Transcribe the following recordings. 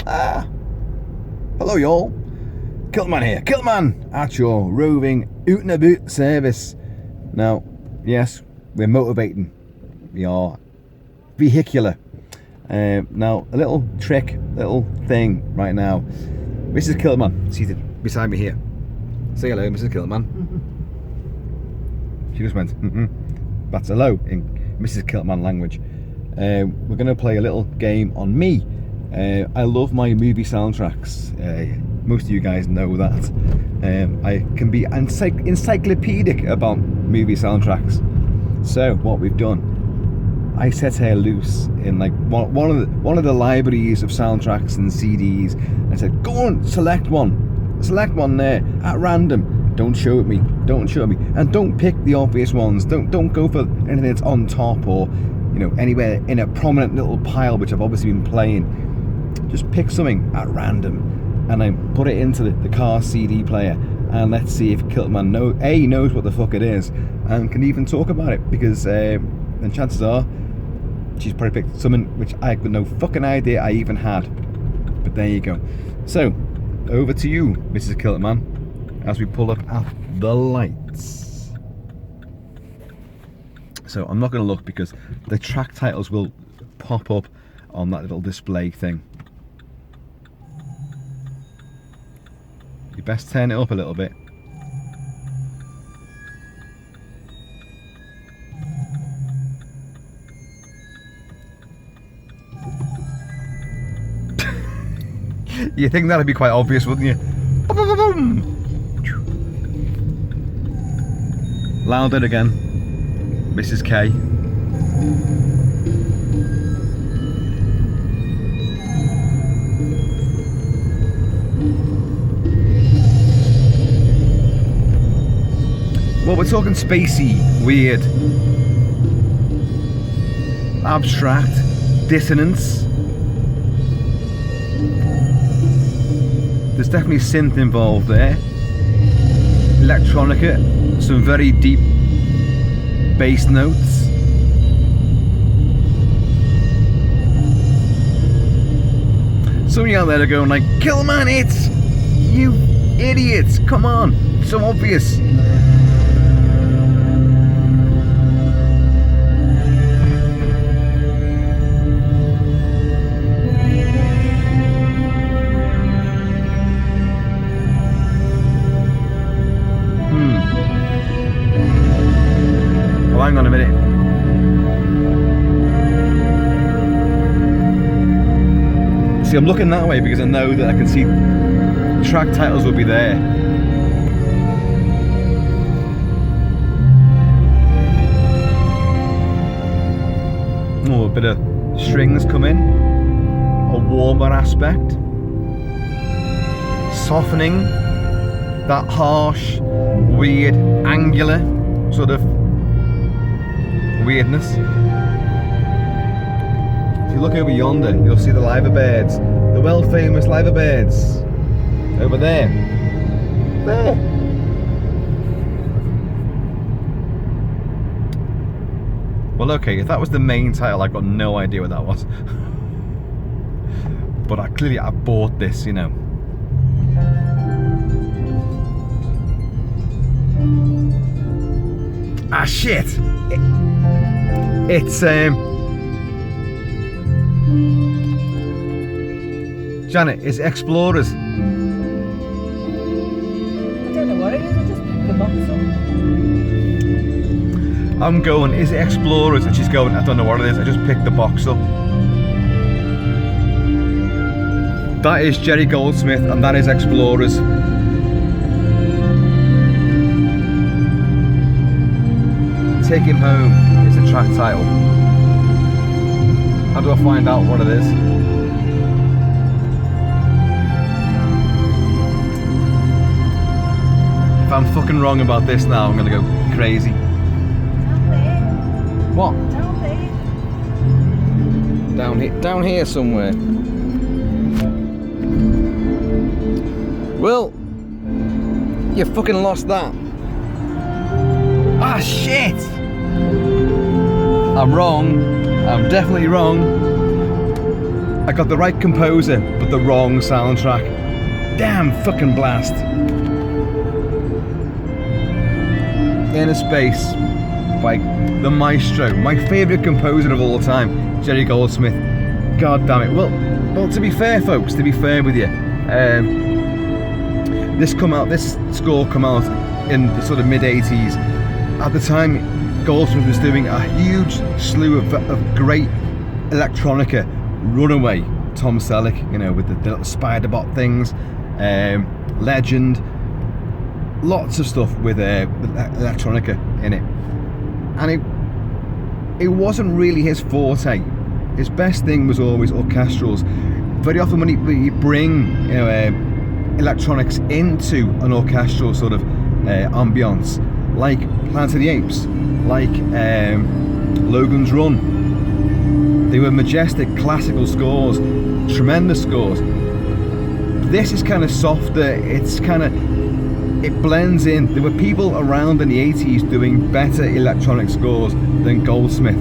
Hello y'all, Kilt-Man here, Kilt-Man at your roving oot and about service. Now, yes, we're motivating, we are vehicular. Now, a little trick, little thing right now. Mrs Kilt-Man, seated beside me here. Say hello, Mrs Kilt-Man. She just went, that's hello in Mrs Kilt-Man language. We're going to play a little game on me. I love my movie soundtracks. Most of you guys know that. I can be encyclopedic about movie soundtracks. So what we've done, I set her loose in like one of the libraries of soundtracks and CDs. I said, go on, select one there at random. Don't show it me, and don't pick the obvious ones. Don't go for anything that's on top or anywhere in a prominent little pile which I've obviously been playing. Just pick something at random and then put it into the car CD player, and let's see if Kilt-Man knows what the fuck it is and can even talk about it, because then chances are she's probably picked something which I got no fucking idea I even had. But there you go. So over to you, Mrs Kilt-Man, as we pull up at the lights. So I'm not going to look because the track titles will pop up on that little display thing. You best turn it up a little bit. You think that'd be quite obvious, wouldn't you? Louder again, Mrs K. Well, we're talking spacey, weird, abstract, dissonance. There's definitely synth involved there. Electronica, some very deep bass notes. Some of you out there are going like, Kilt-Man, it's you idiots, come on, it's so obvious. Hang on a minute. See, I'm looking that way because I know that I can see track titles will be there. Oh, a bit of strings come in. A warmer aspect. Softening that harsh, weird, angular sort of weirdness. If you look over yonder, you'll see the liver birds, the world famous liver birds over there. There. Well, okay, if that was the main title, I've got no idea what that was. But I bought this, Ah, shit! It's Janet, it's Explorers. I don't know what it is, I just picked the box up. I'm going, is it Explorers? And she's going, I don't know what it is, I just picked the box up. That is Jerry Goldsmith and that is Explorers. Take Him Home is the track title. How do I find out what it is? If I'm fucking wrong about this now, I'm gonna go crazy. What? Down here somewhere. Well, you fucking lost that. Ah, shit! I'm wrong. I'm definitely wrong. I got the right composer, but the wrong soundtrack. Damn fucking blast. Inner Space by the maestro, my favourite composer of all time, Jerry Goldsmith. God damn it. Well, to be fair, folks, to be fair with you, this score come out in the sort of mid-80s. At the time, Goldsmith was doing a huge slew of great electronica. Runaway, Tom Selleck, you know, with the little spider-bot things, Legend, lots of stuff with electronica in it. And it wasn't really his forte. His best thing was always orchestrals. Very often when you bring, you know, electronics into an orchestral sort of ambience, like Planet of the Apes, like Logan's Run, they were majestic classical scores, tremendous scores. This is kind of softer. It blends in. There were people around in the 80s doing better electronic scores than Goldsmith,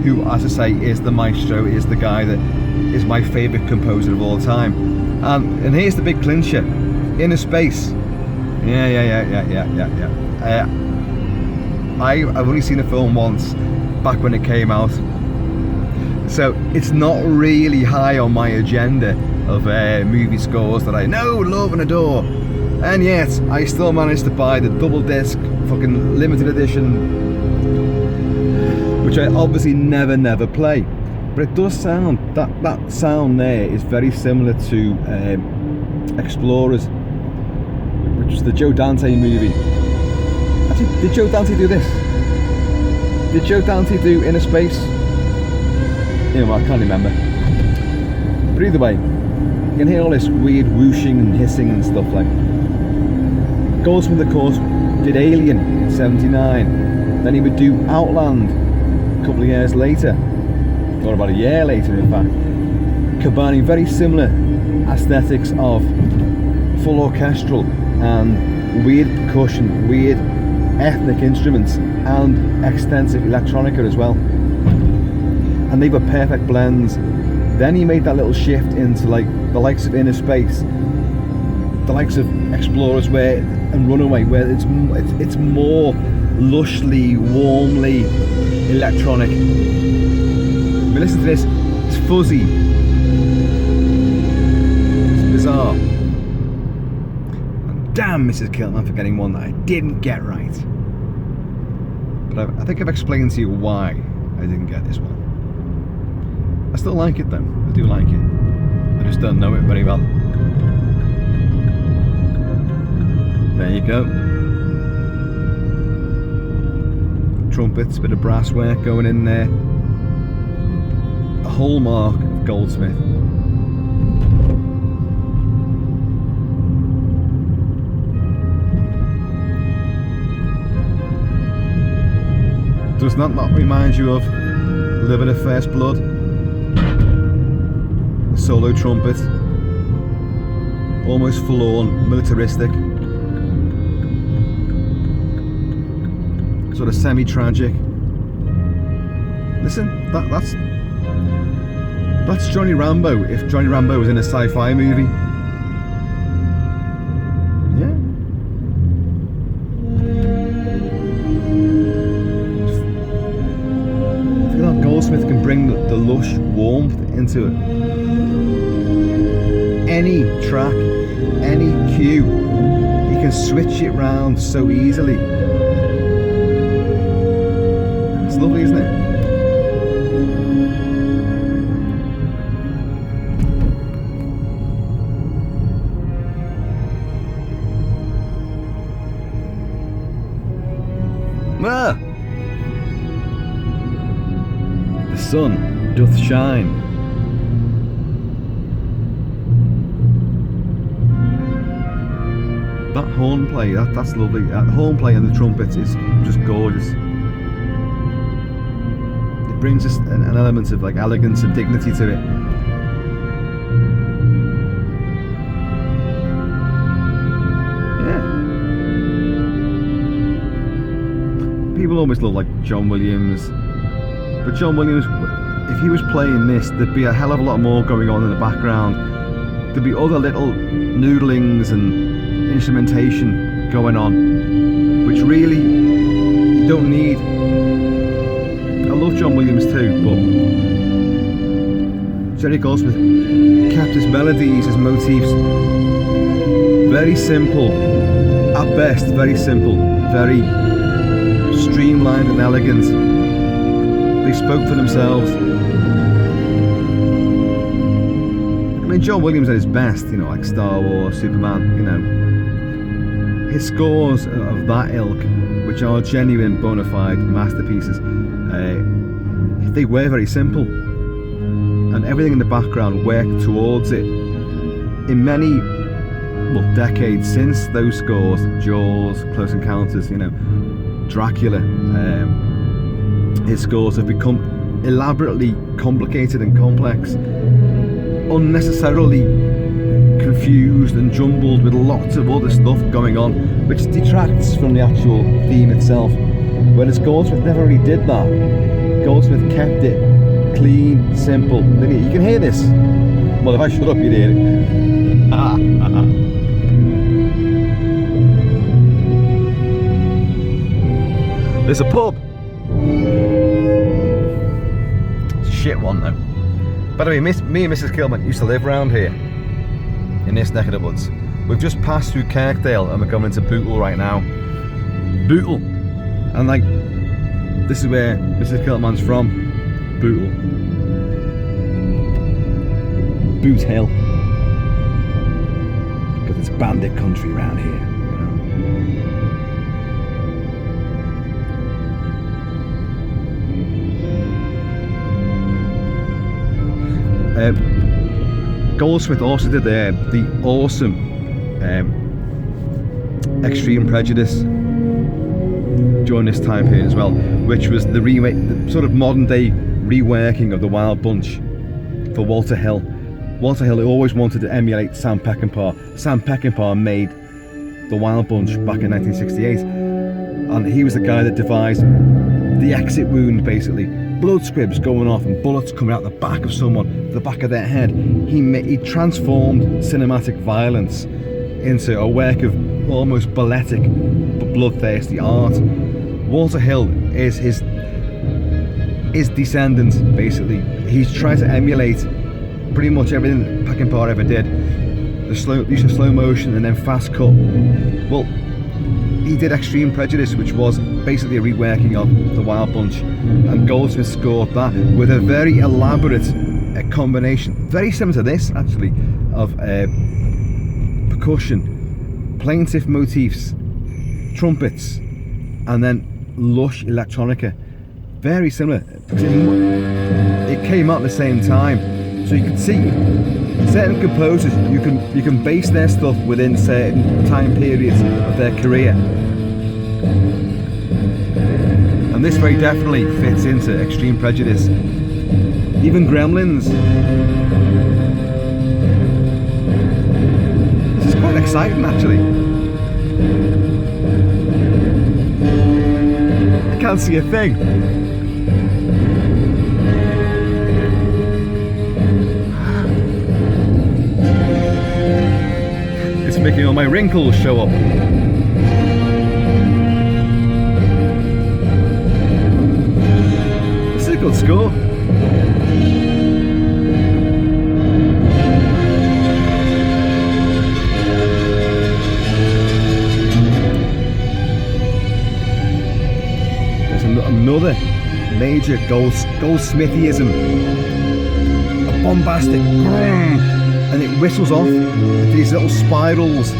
who, as I say, is the maestro, is the guy that is my favourite composer of all time. And here's the big clincher: Inner Space. Yeah. I've only seen the film once, back when it came out, so it's not really high on my agenda of movie scores that I know, love and adore. And yet I still managed to buy the double disc fucking limited edition, which I obviously never play, but it does sound, that sound there is very similar to Explorers, which was the Joe Dante movie. Actually, did Joe Dante do this? Did Joe Dante do Inner Space? You know, I can't remember. But either way, you can hear all this weird whooshing and hissing and stuff like. Goldsmith, of course, did Alien in '79. Then he would do Outland a couple of years later, or about a year later, in fact, combining very similar aesthetics of full orchestral and weird percussion, weird ethnic instruments, and extensive electronica as well. And they were perfect blends. Then he made that little shift into like the likes of Inner Space, the likes of Explorers, and Runaway, where it's more lushly, warmly electronic. But listen to this, it's fuzzy, it's bizarre. And damn Mrs Kilt-Man for getting one that I didn't get right. But I think I've explained to you why I didn't get this one. I still like it though, I do like it. I just don't know it very well. There you go. Trumpets, bit of brass work going in there. A hallmark of Goldsmith. Does that not remind you of Living at First Blood? The solo trumpet, almost forlorn, militaristic, sort of semi-tragic. Listen, that's Johnny Rambo, if Johnny Rambo was in a sci-fi movie. Yeah. I feel like Goldsmith can bring the lush warmth into it. Any track, any cue, he can switch it round so easily. It's lovely, isn't it? Ah! The sun doth shine. That horn play, that's lovely. The horn play and the trumpets is just gorgeous. It brings us an element of like elegance and dignity to it. Yeah. People always love like John Williams, but John Williams if he was playing this, there'd be a hell of a lot more going on in the background. There'd be other little noodlings and instrumentation going on, which really you don't need. I love John Williams too, but Jerry Goldsmith kept his melodies, his motifs very simple, at best very simple, very streamlined and elegant. They spoke for themselves. I mean, John Williams at his best, you know, like Star Wars, Superman, you know, his scores of that ilk, which are genuine bona fide masterpieces, they were very simple, and everything in the background worked towards it. In many, well, decades since those scores, Jaws, Close Encounters, you know, Dracula, his scores have become elaborately complicated and complex, unnecessarily confused and jumbled with lots of other stuff going on, which detracts from the actual theme itself. Whereas Goldsmith never really did that. Goldsmith kept it clean, simple. You can hear this. Well, if I shut up, you'd hear it. There's a pub. It's a shit one though. By the way, me and Mrs Kilt-Man used to live round here, in this neck of the woods. We've just passed through Kirkdale and we're going into Bootle right now. Bootle. And like, this is where Mrs Kilt-Man's from. Bootle. Boot Hill. Because it's bandit country around here, you know. Goldsmith also did the awesome Extreme Prejudice during this time period as well, which was the remake, the sort of modern day reworking of the Wild Bunch for Walter Hill. Walter Hill always wanted to emulate Sam Peckinpah. Sam Peckinpah made the Wild Bunch back in 1968, and he was the guy that devised the exit wound, basically. Blood squibs going off and bullets coming out the back of someone, the back of their head. He transformed cinematic violence into a work of almost balletic but bloodthirsty art. Walter Hill is his descendant, basically. He's trying to emulate pretty much everything that Peckinpah ever did. The use of slow motion and then fast cut. Well, he did Extreme Prejudice, which was basically a reworking of the Wild Bunch, and Goldsmith scored that with a very elaborate combination, very similar to this actually, of percussion, plaintive motifs, trumpets, and then lush electronica. Very similar. It came out at the same time, so you can see certain composers, you can base their stuff within certain time periods of their career, and this very definitely fits into Extreme Prejudice. Even Gremlins. This is quite exciting actually. I can't see a thing. It's making all my wrinkles show up. This is a good score. There's another major Goldsmithyism. A bombastic, and it whistles off these little spirals.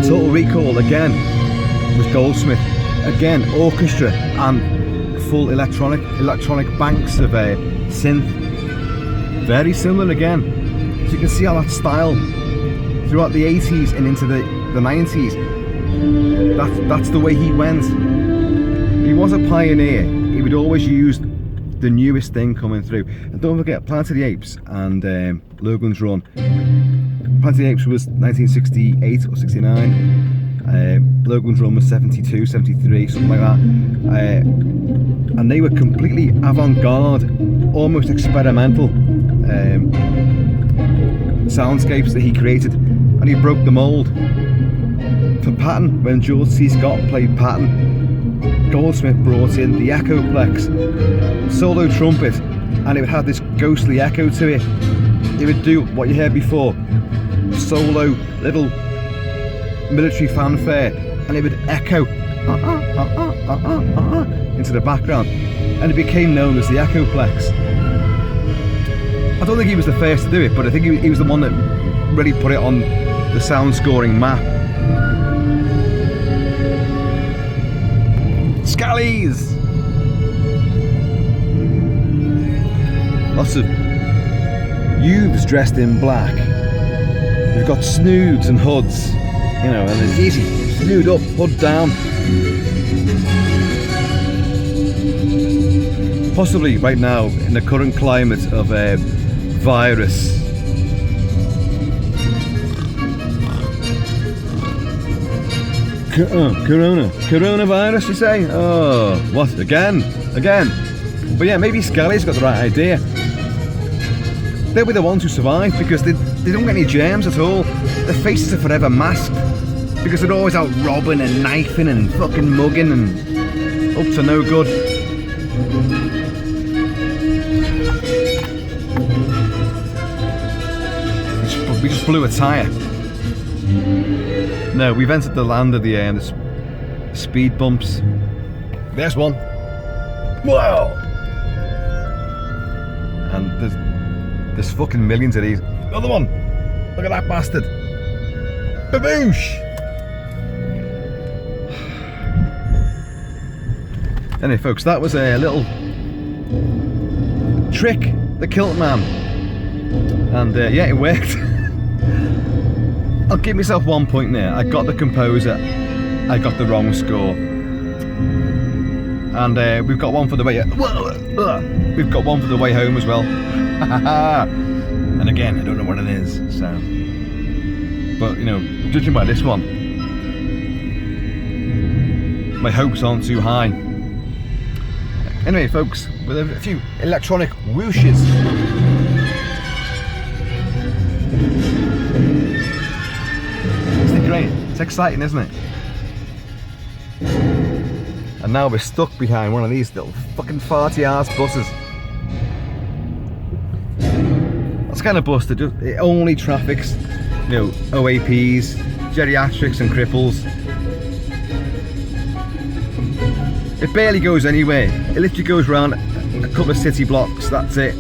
Total Recall again with Goldsmith, again orchestra and full electronic banks of synth. Very similar again. So you can see how that style throughout the 80s and into the 90s, that's the way he went. He was a pioneer. He would always use the newest thing coming through. And don't forget Planet of the Apes and Logan's Run. Planet of the Apes was 1968 or 69. Logan's run was 72, 73, something like that. And they were completely avant-garde, almost experimental soundscapes that he created, and he broke the mould. For Patton, when George C. Scott played Patton, Goldsmith brought in the Echoplex solo trumpet, and it would have this ghostly echo to it. It would do what you heard before, solo little military fanfare, and it would echo into the background, and it became known as the Echoplex. I don't think he was the first to do it, but I think he was the one that really put it on the sound scoring map. Scallies! Lots of youths dressed in black. We've got snoods and hoods, you know, and it's easy. Snood up, hood down. Possibly right now, in the current climate of virus, coronavirus, you say? Oh, what, again? But yeah, maybe Scally's got the right idea. They'll be the ones who survive because they don't get any germs at all. Their faces are forever masked because they're always out robbing and knifing and fucking mugging and up to no good. We just blew a tyre. No, we've entered the land of the speed bumps. There's one. Whoa! And there's fucking millions of these. Another one! Look at that bastard! Baboosh! Anyway folks, that was a little trick, the Kilt-Man. And yeah, it worked. I'll give myself 1 point there. I got the composer, I got the wrong score. And we've got one for the way. We've got one for the way home as well. And again, I don't know what it is. So, but you know, judging by this one, my hopes aren't too high. Anyway, folks, with a few electronic whooshes. Isn't it great? It's exciting, isn't it? And now we're stuck behind one of these little fucking farty ass buses. That's kind of busted. It only traffics, you know, OAPs, geriatrics and cripples. It barely goes anywhere. It literally goes around a couple of city blocks, that's it.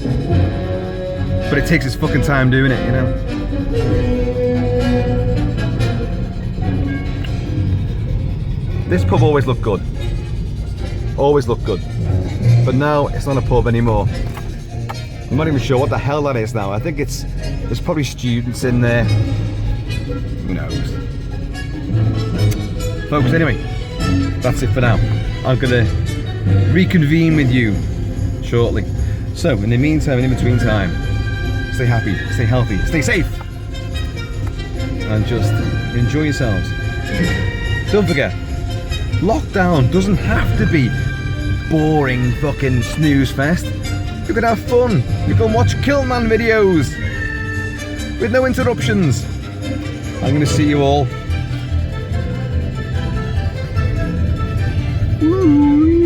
But it takes its fucking time doing it, you know. This pub always looked good. Always looked good. But now it's not a pub anymore. I'm not even sure what the hell that is now. I think there's probably students in there. Who knows? Folks, anyway, that's it for now. I'm gonna reconvene with you shortly. So, in the meantime, and in between time, stay happy, stay healthy, stay safe, and just enjoy yourselves. Don't forget, lockdown doesn't have to be boring fucking snooze fest. You can have fun. You can watch Kilt-Man videos with no interruptions. I'm gonna see you all. Woo.